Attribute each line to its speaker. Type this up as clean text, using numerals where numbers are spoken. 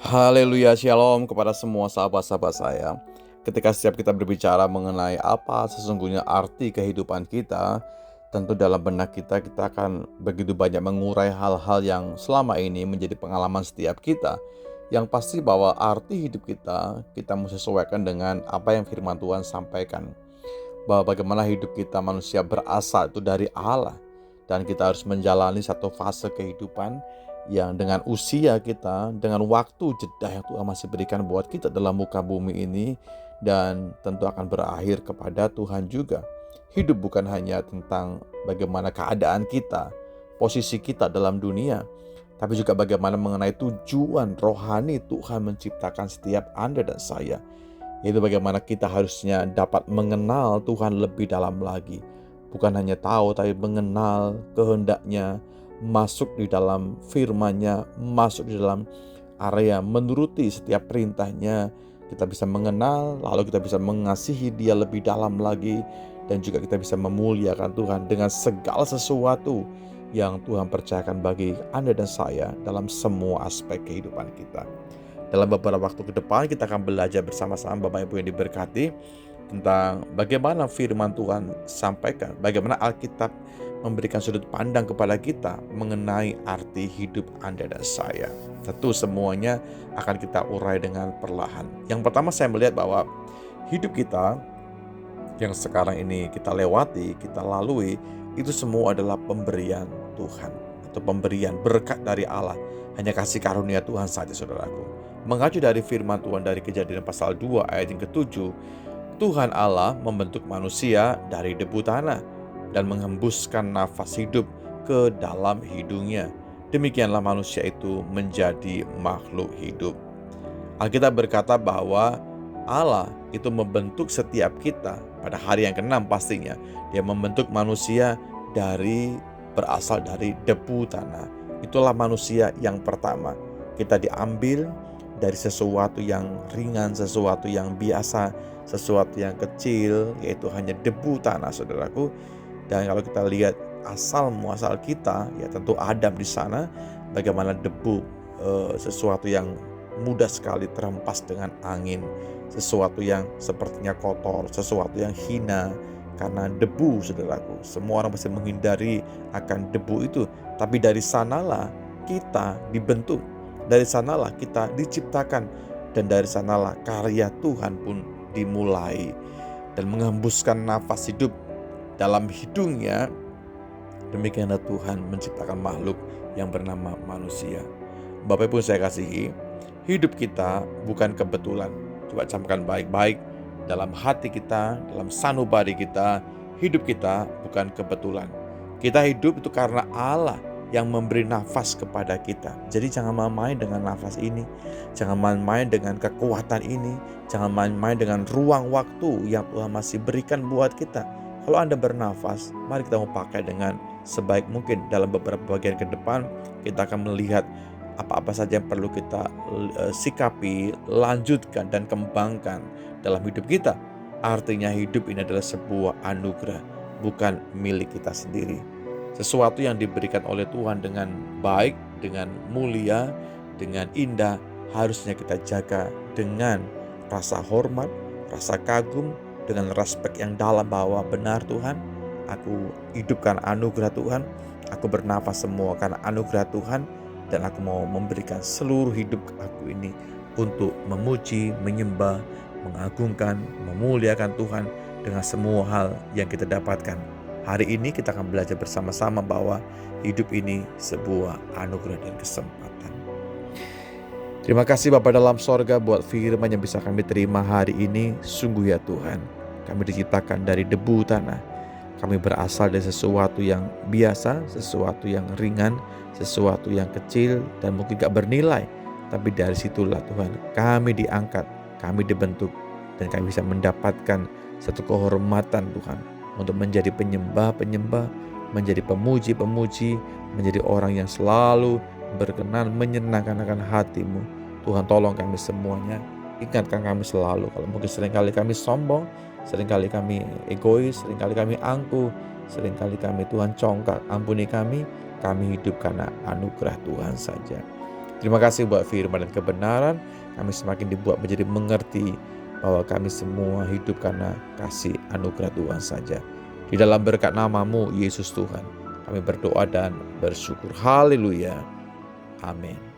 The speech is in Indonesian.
Speaker 1: Haleluya, shalom kepada semua sahabat-sahabat saya. Ketika setiap kita berbicara mengenai apa sesungguhnya arti kehidupan kita, tentu dalam benak kita akan begitu banyak mengurai hal-hal yang selama ini menjadi pengalaman setiap kita. Yang pasti bahwa arti hidup kita mesti sesuaikan dengan apa yang firman Tuhan sampaikan. Bahwa bagaimana hidup kita manusia berasal itu dari Allah. Dan kita harus menjalani satu fase kehidupan yang dengan usia kita, dengan waktu jeda yang Tuhan masih berikan buat kita dalam muka bumi ini, dan tentu akan berakhir kepada Tuhan juga. Hidup bukan hanya tentang bagaimana keadaan kita, posisi kita dalam dunia, tapi juga bagaimana mengenai tujuan rohani Tuhan menciptakan setiap Anda dan saya. Yaitu bagaimana kita harusnya dapat mengenal Tuhan lebih dalam lagi. Bukan hanya tahu, tapi mengenal kehendaknya, masuk di dalam firman-Nya, masuk di dalam area menuruti setiap perintahnya. Kita bisa mengenal, lalu kita bisa mengasihi Dia lebih dalam lagi, dan juga kita bisa memuliakan Tuhan dengan segala sesuatu yang Tuhan percayakan bagi Anda dan saya dalam semua aspek kehidupan kita. Dalam beberapa waktu ke depan kita akan belajar bersama-sama Bapak Ibu yang diberkati tentang bagaimana firman Tuhan sampaikan, bagaimana Alkitab memberikan sudut pandang kepada kita mengenai arti hidup Anda dan saya. Tentu semuanya akan kita urai dengan perlahan. Yang pertama saya melihat bahwa hidup kita yang sekarang ini kita lewati, kita lalui, itu semua adalah pemberian Tuhan atau pemberian berkat dari Allah. Hanya kasih karunia Tuhan saja, saudaraku. Mengacu dari firman Tuhan dari Kejadian pasal 2 ayat yang ke-7, Tuhan Allah membentuk manusia dari debu tanah dan menghembuskan nafas hidup ke dalam hidungnya. Demikianlah manusia itu menjadi makhluk hidup. Alkitab berkata bahwa Allah itu membentuk setiap kita pada hari yang ke-6 pastinya. Dia membentuk manusia berasal dari debu tanah. Itulah manusia yang pertama. Kita diambil dari sesuatu yang ringan, sesuatu yang biasa, sesuatu yang kecil, yaitu hanya debu tanah, saudaraku. Dan kalau kita lihat asal muasal kita, ya tentu Adam di sana, bagaimana debu, sesuatu yang mudah sekali terhempas dengan angin, sesuatu yang sepertinya kotor, sesuatu yang hina karena debu, saudaraku. Semua orang pasti menghindari akan debu itu, tapi dari sanalah kita dibentuk, dari sanalah kita diciptakan, dan dari sanalah karya Tuhan pun dimulai. Dan menghembuskan nafas hidup dalam hidungnya, demikianlah Tuhan menciptakan makhluk yang bernama manusia. Bapak Ibu saya kasihi, hidup kita bukan kebetulan. Coba camkan baik-baik dalam hati kita, dalam sanubari kita, hidup kita bukan kebetulan. Kita hidup itu karena Allah yang memberi nafas kepada kita. Jadi jangan main-main dengan nafas ini, jangan main-main dengan kekuatan ini, jangan main-main dengan ruang waktu yang Tuhan masih berikan buat kita. Kalau Anda bernafas, mari kita mau pakai dengan sebaik mungkin. Dalam beberapa bagian ke depan, kita akan melihat apa-apa saja yang perlu kita sikapi, lanjutkan, dan kembangkan dalam hidup kita. Artinya hidup ini adalah sebuah anugerah, bukan milik kita sendiri. Sesuatu yang diberikan oleh Tuhan dengan baik, dengan mulia, dengan indah, harusnya kita jaga dengan rasa hormat, rasa kagum, dengan respek yang dalam bahwa benar Tuhan, aku hidupkan anugerah Tuhan, aku bernafas semua karena anugerah Tuhan, dan aku mau memberikan seluruh hidup aku ini untuk memuji, menyembah, mengagungkan, memuliakan Tuhan dengan semua hal yang kita dapatkan. Hari ini kita akan belajar bersama-sama bahwa hidup ini sebuah anugerah dan kesempatan. Terima kasih Bapa dalam sorga buat firman yang bisa kami terima hari ini. Sungguh ya Tuhan, kami diciptakan dari debu tanah. Kami berasal dari sesuatu yang biasa, sesuatu yang ringan, sesuatu yang kecil dan mungkin gak bernilai. Tapi dari situlah Tuhan kami diangkat, kami dibentuk, dan kami bisa mendapatkan satu kehormatan Tuhan untuk menjadi penyembah-penyembah, menjadi pemuji-pemuji, menjadi orang yang selalu berkenan menyenangkan akan hati-Mu. Tuhan tolong kami semuanya, ingatkan kami selalu kalau mungkin seringkali kami sombong, seringkali kami egois, seringkali kami angkuh, seringkali kami Tuhan congkak. Ampuni kami hidup karena anugerah Tuhan saja. Terima kasih buat firman dan kebenaran. Kami semakin dibuat menjadi mengerti bahwa kami semua hidup karena kasih anugerah Tuhan saja. Di dalam berkat nama-Mu, Yesus Tuhan, kami berdoa dan bersyukur. Haleluya. Amin.